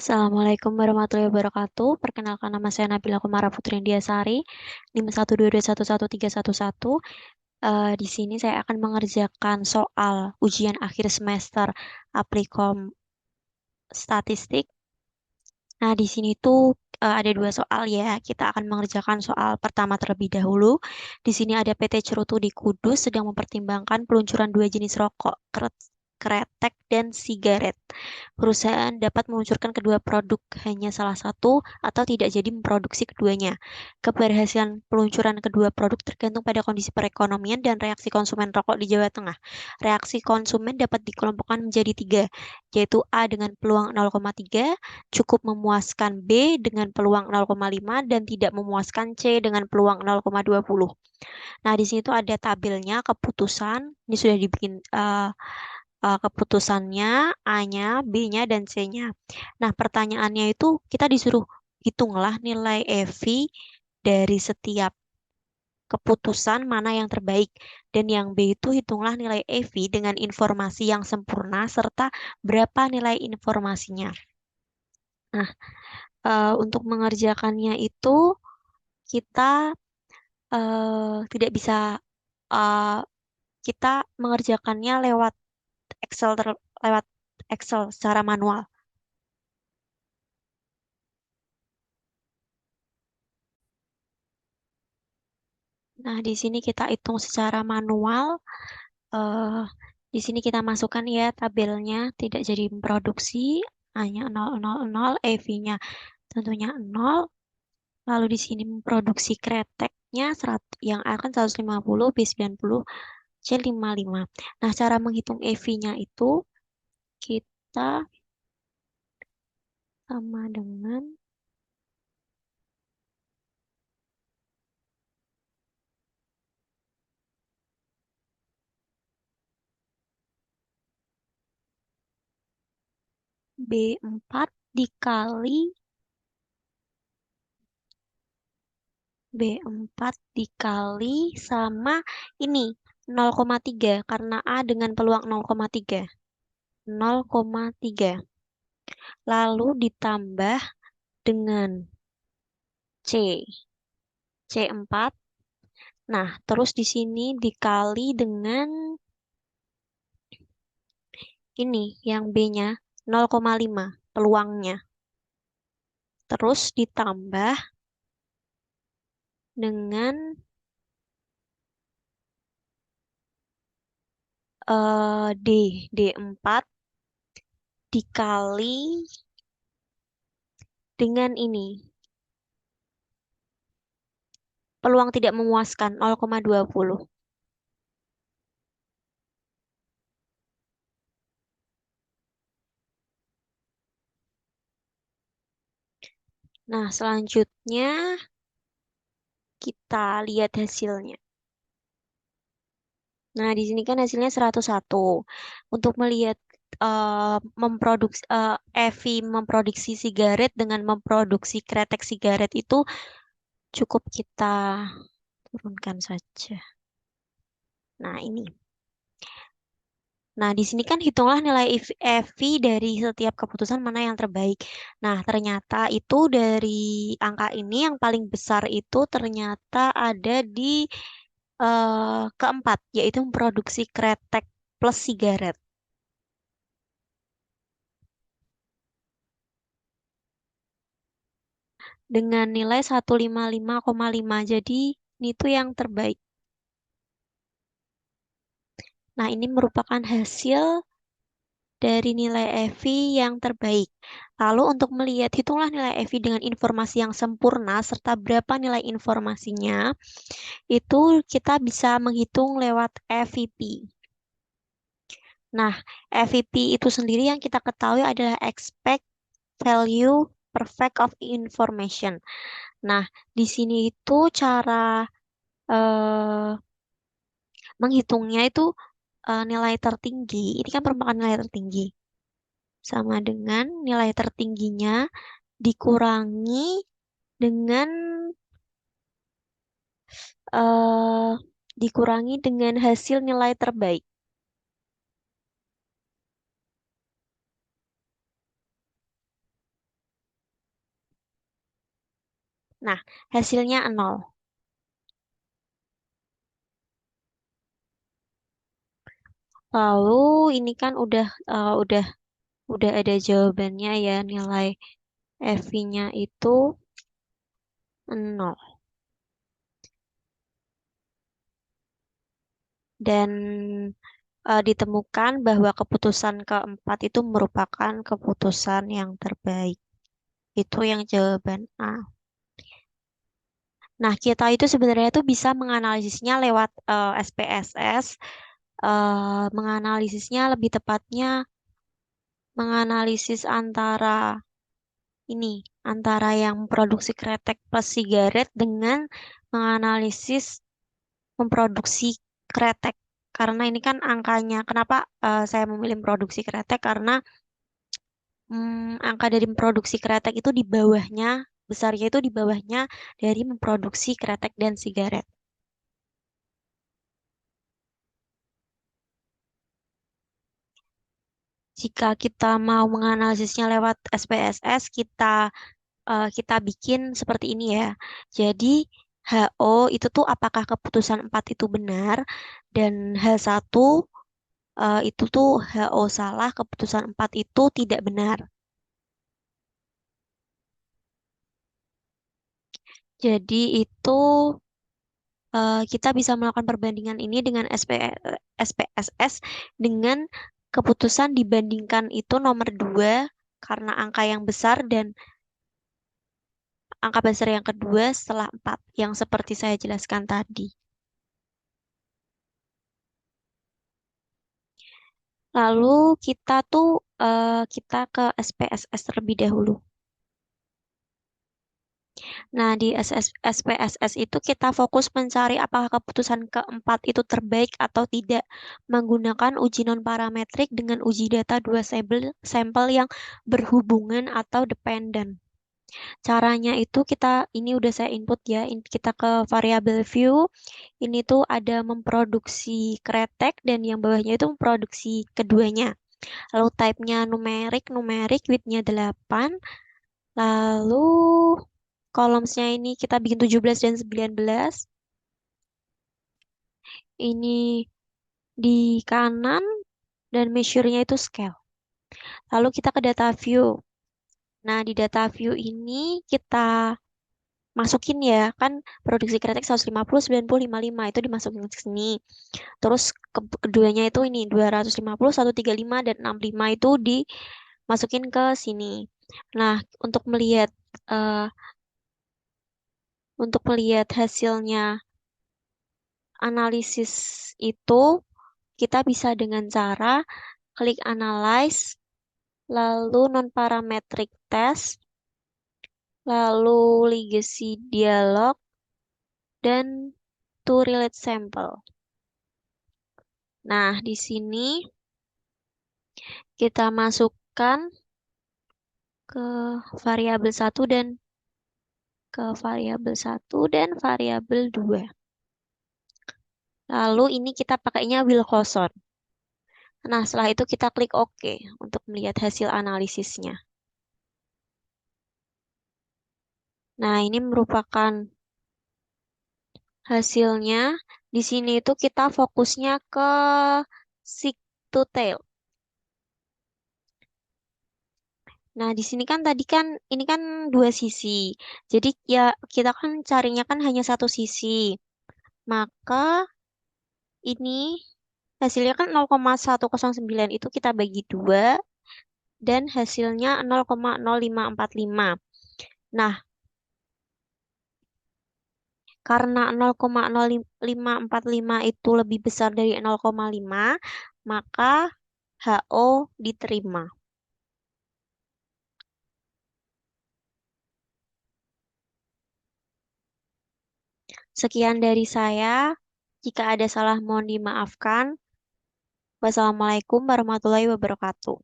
Assalamualaikum warahmatullahi wabarakatuh. Perkenalkan nama saya Nabila Kumara Putri Indiasari, NIM 122111311. Di sini saya akan mengerjakan soal ujian akhir semester Aplikom Statistik. Nah, di sini tuh ada dua soal ya. Kita akan mengerjakan soal pertama terlebih dahulu. Di sini ada PT Cerutu di Kudus sedang mempertimbangkan peluncuran dua jenis rokok, kretek dan sigaret. Perusahaan dapat meluncurkan kedua produk, hanya salah satu atau tidak jadi memproduksi keduanya. Keberhasilan peluncuran kedua produk tergantung pada kondisi perekonomian dan reaksi konsumen rokok di Jawa Tengah. Reaksi konsumen dapat dikelompokkan menjadi tiga, yaitu A dengan peluang 0,3, cukup memuaskan B dengan peluang 0,5, dan tidak memuaskan C dengan peluang 0,20. Nah, di sini tuh ada tabelnya keputusan. Ini sudah dibikin keputusannya, A-nya, B-nya, dan C-nya. Nah, pertanyaannya itu kita disuruh hitunglah nilai EV dari setiap keputusan mana yang terbaik. Dan yang B itu hitunglah nilai EV dengan informasi yang sempurna serta berapa nilai informasinya. Nah, untuk mengerjakannya itu kita tidak bisa eh, kita mengerjakannya lewat Excel secara manual. Nah, di sini kita hitung secara manual. eh di sini kita masukkan ya tabelnya tidak jadi memproduksi, hanya 000, EV-nya tentunya 0. Lalu di sini memproduksi kreteknya yang A kan 150, B 90, C 55. Nah, cara menghitung EV-nya itu kita sama dengan B4 dikali B4 dikali sama ini 0,3 karena A dengan peluang 0,3. 0,3. Lalu ditambah dengan C. C4. Nah, terus di sini dikali dengan ini yang B-nya 0,5 peluangnya. Terus ditambah dengan D4 dikali dengan ini peluang tidak memuaskan 0,20. Nah, selanjutnya kita lihat hasilnya. Nah, di sini kan hasilnya 101. Untuk melihat EV memproduksi sigaret dengan memproduksi kretek sigaret itu cukup kita turunkan saja. Nah, ini. Nah, di sini kan hitunglah nilai EV dari setiap keputusan mana yang terbaik. Nah, ternyata itu dari angka ini yang paling besar itu ternyata ada di keempat, yaitu memproduksi kretek plus sigaret. Dengan nilai 155,5. Jadi, ini tuh yang terbaik. Nah, ini merupakan hasil dari nilai EV yang terbaik. Lalu untuk melihat hitunglah nilai EV dengan informasi yang sempurna serta berapa nilai informasinya, itu kita bisa menghitung lewat EVP. Nah, EVP itu sendiri yang kita ketahui adalah expect value perfect of information. Nah, di sini itu cara eh, menghitungnya itu nilai tertinggi. Ini kan merupakan nilai tertinggi. Sama dengan nilai tertingginya dikurangi dengan eh, hasil nilai terbaik. Nah, hasilnya nol. Lalu ini kan udah ada jawabannya ya, nilai FV-nya itu nol. Dan ditemukan bahwa keputusan keempat itu merupakan keputusan yang terbaik. Itu yang jawaban A. Nah, kita itu sebenarnya tuh bisa menganalisisnya lewat SPSS. Menganalisisnya lebih tepatnya menganalisis ini, antara yang memproduksi kretek plus sigaret dengan menganalisis memproduksi kretek. Karena ini kan angkanya, kenapa saya memilih produksi kretek? Karena angka dari memproduksi kretek itu di bawahnya, besarnya itu di bawahnya dari memproduksi kretek dan sigaret. Jika kita mau menganalisisnya lewat SPSS, kita bikin seperti ini ya. Jadi HO itu tuh apakah keputusan 4 itu benar dan H1 itu tuh HO salah, keputusan 4 itu tidak benar. Jadi itu kita bisa melakukan perbandingan ini dengan SPSS dengan keputusan dibandingkan itu nomor 2 karena angka yang besar dan angka besar yang kedua setelah 4 yang seperti saya jelaskan tadi. Lalu kita ke SPSS terlebih dahulu. Nah, di SPSS itu kita fokus mencari apakah keputusan keempat itu terbaik atau tidak menggunakan uji non-parametrik dengan uji data dua sampel yang berhubungan atau dependen. Caranya itu ini udah saya input ya, kita ke variabel view, ini tuh ada memproduksi kretek dan yang bawahnya itu memproduksi keduanya. Lalu type-nya numerik, width-nya 8. Lalu columns-nya ini kita bikin 17 dan 19. Ini di kanan dan measure-nya itu scale. Lalu kita ke data view. Nah, di data view ini kita masukin ya, kan produksi kretek 150, 90, 55 itu dimasukin ke sini. Terus keduanya itu ini 250, 135 dan 65 itu dimasukin ke sini. Nah, eh, untuk melihat hasilnya analisis itu kita bisa dengan cara klik analyze, lalu non-parametric test, lalu legacy dialog, dan to relate sample. Nah, di sini kita masukkan ke variabel satu dan variabel 2. Lalu ini kita pakainya Wilcoxon. Nah, setelah itu kita klik OK untuk melihat hasil analisisnya. Nah, ini merupakan hasilnya. Di sini itu kita fokusnya ke seek to tail. Nah, di sini kan tadi kan ini kan dua sisi. Jadi ya kita kan carinya kan hanya satu sisi. Maka ini hasilnya kan 0,109 itu kita bagi dua dan hasilnya 0,0545. Nah, karena 0,0545 itu lebih besar dari 0,5, maka HO diterima. Sekian dari saya. Jika ada salah mohon dimaafkan. Wassalamualaikum warahmatullahi wabarakatuh.